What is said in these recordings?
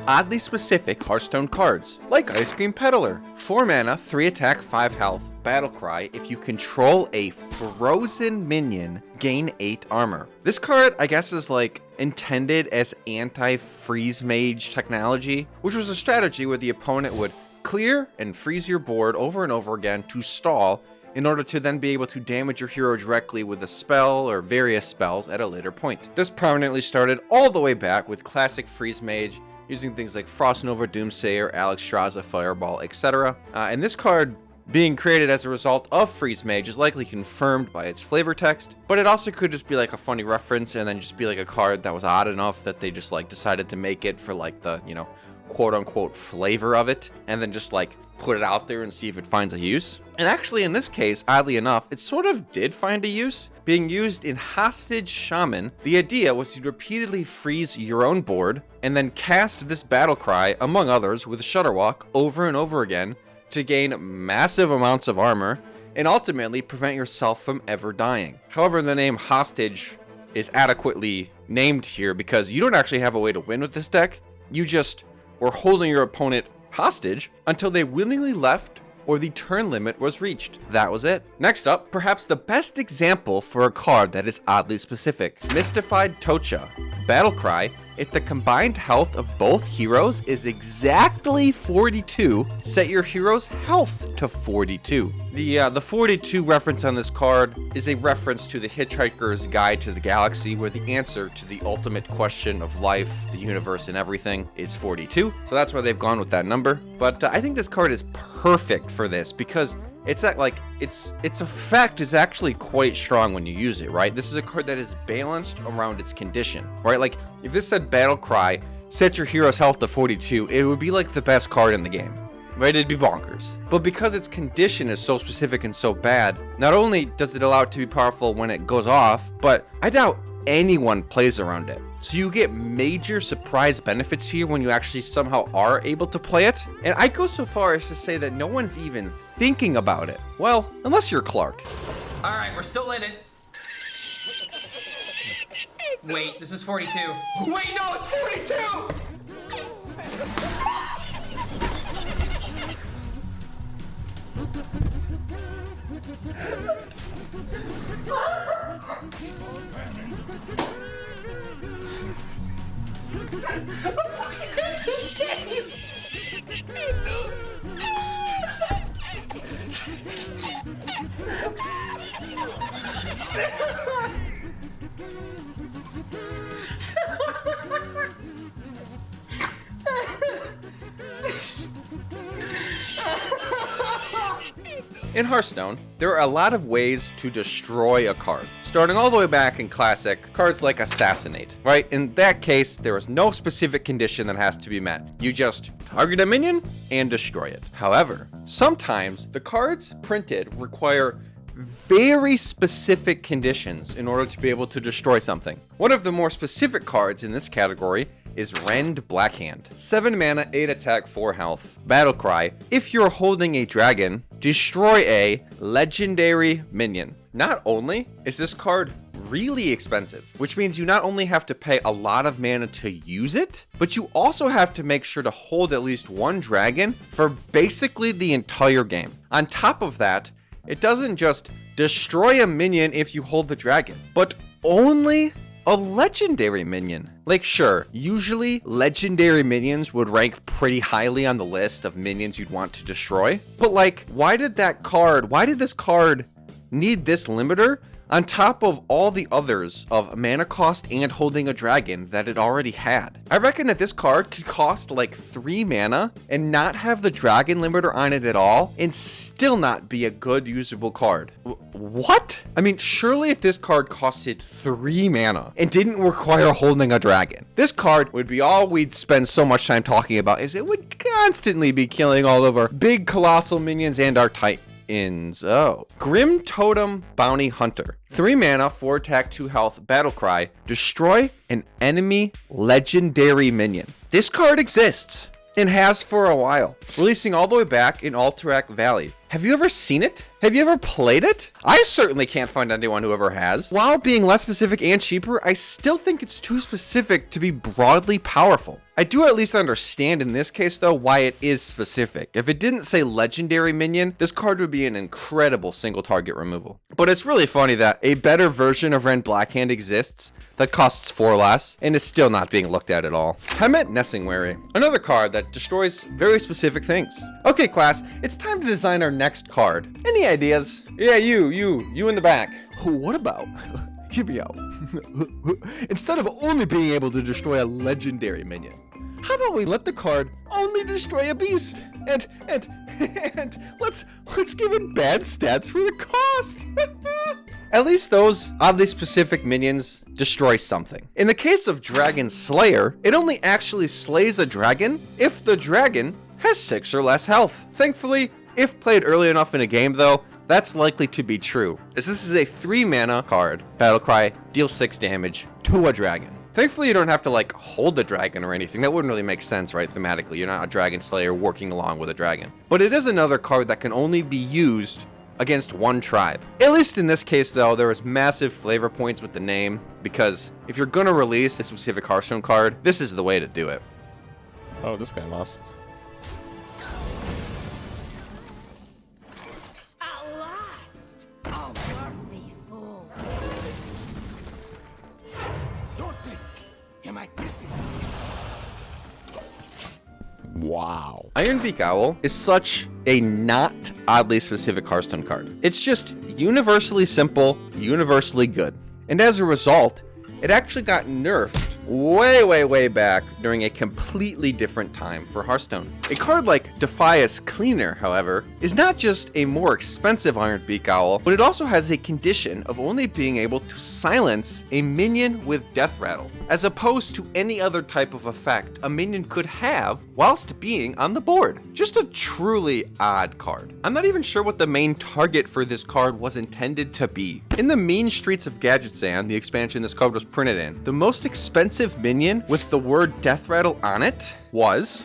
oddly specific Hearthstone cards, like Ice Cream Peddler. 4 mana, 3 attack, 5 health, Battlecry. If you control a frozen minion, gain 8 armor. This card, I guess, is like intended as anti-freeze mage technology, which was a strategy where the opponent would clear and freeze your board over and over again to stall in order to then be able to damage your hero directly with a spell or various spells at a later point. This prominently started all the way back with classic freeze mage, using things like Frost Nova Doomsayer, Alexstrasza Fireball, etc. And this card being created as a result of freeze mage is likely confirmed by its flavor text, but it also could just be like a funny reference and then just be like a card that was odd enough that they just like decided to make it for like the, you know, quote unquote flavor of it, and then just like put it out there and see if it finds a use. And actually in this case, oddly enough, it sort of did find a use. Being used in Hostage Shaman, the idea was to repeatedly freeze your own board and then cast this battle cry, among others, with Shudderwalk over and over again to gain massive amounts of armor and ultimately prevent yourself from ever dying. However, the name Hostage is adequately named here because you don't actually have a way to win with this deck. You just were holding your opponent hostage until they willingly left or the turn limit was reached. That was it. Next up, perhaps the best example for a card that is oddly specific. Mystified Tocha. Battlecry, if the combined health of both heroes is exactly 42, set your hero's health to 42. The 42 reference on this card is a reference to the Hitchhiker's Guide to the Galaxy, where the answer to the ultimate question of life, the universe, and everything is 42. So that's why they've gone with that number. But I think this card is perfect for this because it's that like its effect is actually quite strong when you use it, right? This is a card that is balanced around its condition, right? Like if this said Battle Cry, set your hero's health to 42, it would be like the best card in the game, right? It'd be bonkers. But because its condition is so specific and so bad, not only does it allow it to be powerful when it goes off, but I doubt anyone plays around it. So you get major surprise benefits here when you actually somehow are able to play it. And I'd go so far as to say that no one's even thinking about it. Well, unless you're Clark. All right, we're still in it. Wait, this is 42. Wait, no, it's 42! I fucking hate this game! In Hearthstone, there are a lot of ways to destroy a card. Starting all the way back in Classic, cards like Assassinate, right? In that case, there is no specific condition that has to be met. You just target a minion and destroy it. However, sometimes the cards printed require very specific conditions in order to be able to destroy something. One of the more specific cards in this category is Rend Blackhand. 7 mana, 8 attack, 4 health. Battlecry. If you're holding a dragon, destroy a legendary minion. Not only is this card really expensive, which means you not only have to pay a lot of mana to use it, but you also have to make sure to hold at least one dragon for basically the entire game. On top of that, it doesn't just destroy a minion if you hold the dragon, but only a legendary minion. Like, sure, usually legendary minions would rank pretty highly on the list of minions you'd want to destroy, but like, why did this card need this limiter on top of all the others of mana cost and holding a dragon that it already had? I reckon that this card could cost like 3 mana and not have the dragon limiter on it at all and still not be a good usable card. What? I mean, surely if this card costed 3 mana and didn't require holding a dragon, this card would be all we'd spend so much time talking about, is it would constantly be killing all of our big colossal minions and our Titans. Oh. Grim Totem Bounty Hunter. 3 mana, 4 attack, 2 health, Battlecry. Destroy an enemy legendary minion. This card exists and has for a while, releasing all the way back in Alterac Valley. Have you ever seen it? Have you ever played it? I certainly can't find anyone who ever has. While being less specific and cheaper, I still think it's too specific to be broadly powerful. I do at least understand in this case though why it is specific. If it didn't say legendary minion, this card would be an incredible single target removal. But it's really funny that a better version of Ren Blackhand exists that costs 4 less and is still not being looked at all. Hemet Nessingwary, another card that destroys very specific things. Okay class, it's time to design our next card. Any ideas? Yeah, you in the back. What about? Hear me out. Instead of only being able to destroy a legendary minion, how about we let the card only destroy a beast? And let's give it bad stats for the cost. At least those oddly specific minions destroy something. In the case of Dragon Slayer, it only actually slays a dragon if the dragon has 6 or less health. Thankfully, if played early enough in a game though, that's likely to be true, as this is a 3 mana card. Battlecry, deals 6 damage to a dragon. Thankfully, you don't have to like hold the dragon or anything. That wouldn't really make sense, right? Thematically, you're not a dragon slayer working along with a dragon. But it is another card that can only be used against one tribe. At least in this case though, there is massive flavor points with the name, because if you're gonna release a specific Hearthstone card, this is the way to do it. Oh, this guy lost. Wow. Ironbeak Owl is such a not oddly specific Hearthstone card. It's just universally simple, universally good. And as a result, it actually got nerfed way back during a completely different time for Hearthstone. A card like Defias Cleaner, however, is not just a more expensive Ironbeak Owl, but it also has a condition of only being able to silence a minion with Death Rattle, as opposed to any other type of effect a minion could have whilst being on the board. Just a truly odd card. I'm not even sure what the main target for this card was intended to be. In the Mean Streets of Gadgetzan, the expansion this card was printed in, the most expensive minion with the word Death Rattle on it was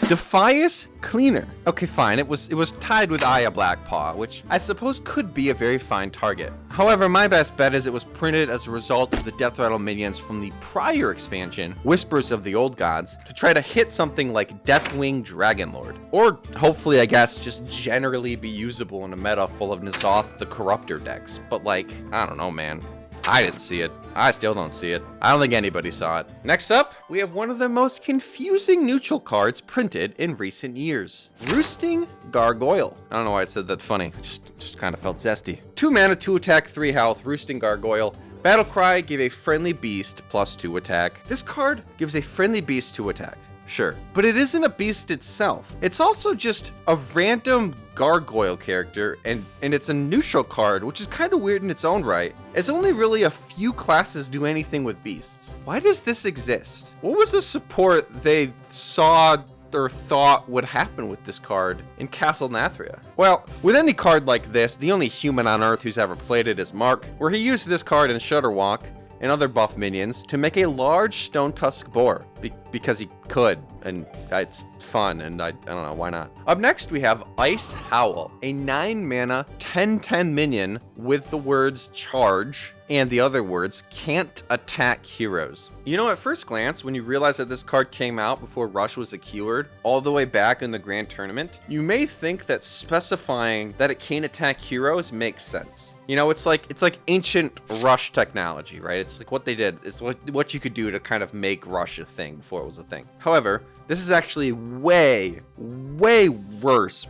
Defias Cleaner. Okay, fine, it was tied with Aya Blackpaw, which I suppose could be a very fine target. However, my best bet is it was printed as a result of the Death Rattle minions from the prior expansion, Whispers of the Old Gods, to try to hit something like Deathwing Dragonlord. Or hopefully, I guess, just generally be usable in a meta full of N'Zoth the Corruptor decks. But like, I don't know, man. I didn't see it. I still don't see it. I don't think anybody saw it. Next up, we have one of the most confusing neutral cards printed in recent years. Roosting Gargoyle. I don't know why I said that funny. Just kind of felt zesty. 2 mana, 2 attack, 3 health, Roosting Gargoyle. Battlecry, give a friendly beast +2 attack. This card gives a friendly beast 2 attack. Sure, but it isn't a beast itself. It's also just a random gargoyle character, and it's a neutral card, which is kind of weird in its own right, as only really a few classes do anything with beasts. Why does this exist? What was the support they saw or thought would happen with this card in Castle Nathria? Well, with any card like this, the only human on Earth who's ever played it is Mark, where he used this card in Shudderwalk and other buff minions to make a large Stone Tusk Boar, because he could, and it's fun, and I don't know, why not? Up next, we have Ice Howl, a 9 mana, 10/10 minion with the words charge and the other words can't attack heroes. You know, at first glance, when you realize that this card came out before Rush was a keyword, all the way back in the Grand Tournament, you may think that specifying that it can't attack heroes makes sense. You know, it's like ancient Rush technology, right? It's like what they did, it's what you could do to kind of make Rush a thing before it was a thing. However, this is actually way worse.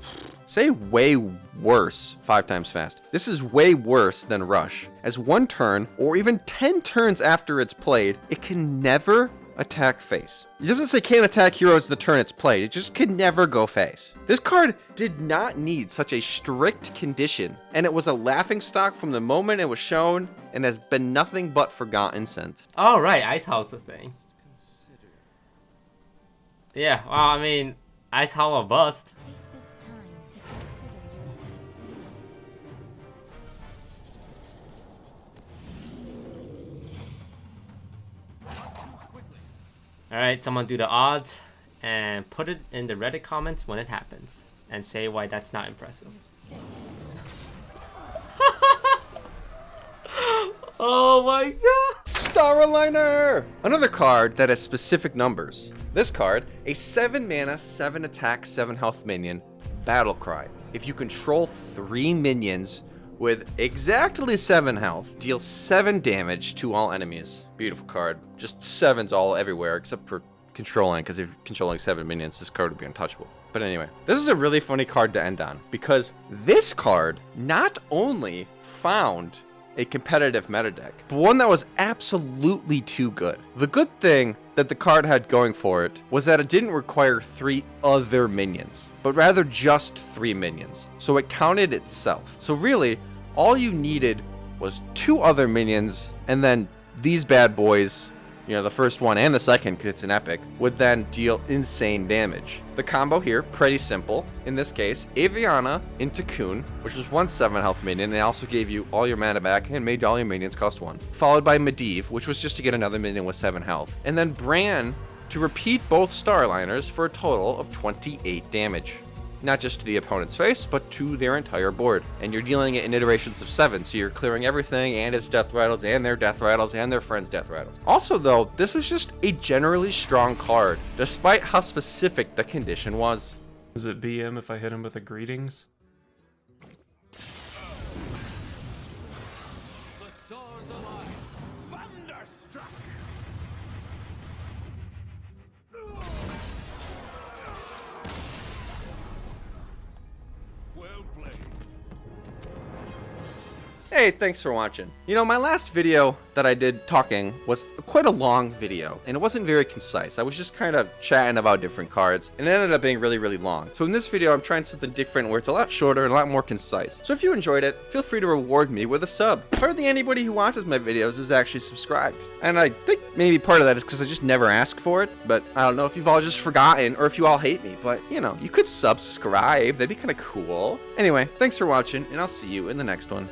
Say way worse 5 times fast. This is way worse than Rush, as 1 turn, or even 10 turns after it's played, it can never attack face. It doesn't say can't attack heroes the turn it's played, it just can never go face. This card did not need such a strict condition, and it was a laughingstock from the moment it was shown, and has been nothing but forgotten since. Oh right, Ice Howl's a thing. Yeah, well, I mean, Ice Howl a bust. Alright, someone do the odds and put it in the Reddit comments when it happens and say why that's not impressive. Oh my god. Star Aligner! Another card that has specific numbers. This card, a 7 mana, 7 attack, 7 health minion, Battle Cry. If you control 3 minions with exactly 7 health, deal 7 damage to all enemies. Beautiful card. Just 7s all everywhere except for controlling, because if you're controlling 7 minions, this card would be untouchable. But anyway, this is a really funny card to end on, because this card not only found a competitive meta deck, but one that was absolutely too good. The good thing that the card had going for it was that it didn't require 3 other minions, but rather just 3 minions. So it counted itself. So really, all you needed was 2 other minions, and then these bad boys, you know, the first one and the second, because it's an epic, would then deal insane damage. The combo here, pretty simple. In this case, Aviana into Coon, which was 1 7 health minion, and also gave you all your mana back and made all your minions cost 1. Followed by Medivh, which was just to get another minion with 7 health. And then Brann to repeat both Starliners for a total of 28 damage. Not just to the opponent's face, but to their entire board. And you're dealing it in iterations of 7, so you're clearing everything and its death rattles and their death rattles and their friends' death rattles. Also though, this was just a generally strong card, despite how specific the condition was. Is it BM if I hit him with a greetings? Hey, thanks for watching. You know, my last video that I did talking was quite a long video, and it wasn't very concise. I was just kind of chatting about different cards, and it ended up being really, really long. So in this video, I'm trying something different where it's a lot shorter and a lot more concise. So if you enjoyed it, feel free to reward me with a sub. Hardly anybody who watches my videos is actually subscribed. And I think maybe part of that is because I just never ask for it, but I don't know if you've all just forgotten or if you all hate me, but you know, you could subscribe. That'd be kind of cool. Anyway, thanks for watching, and I'll see you in the next one.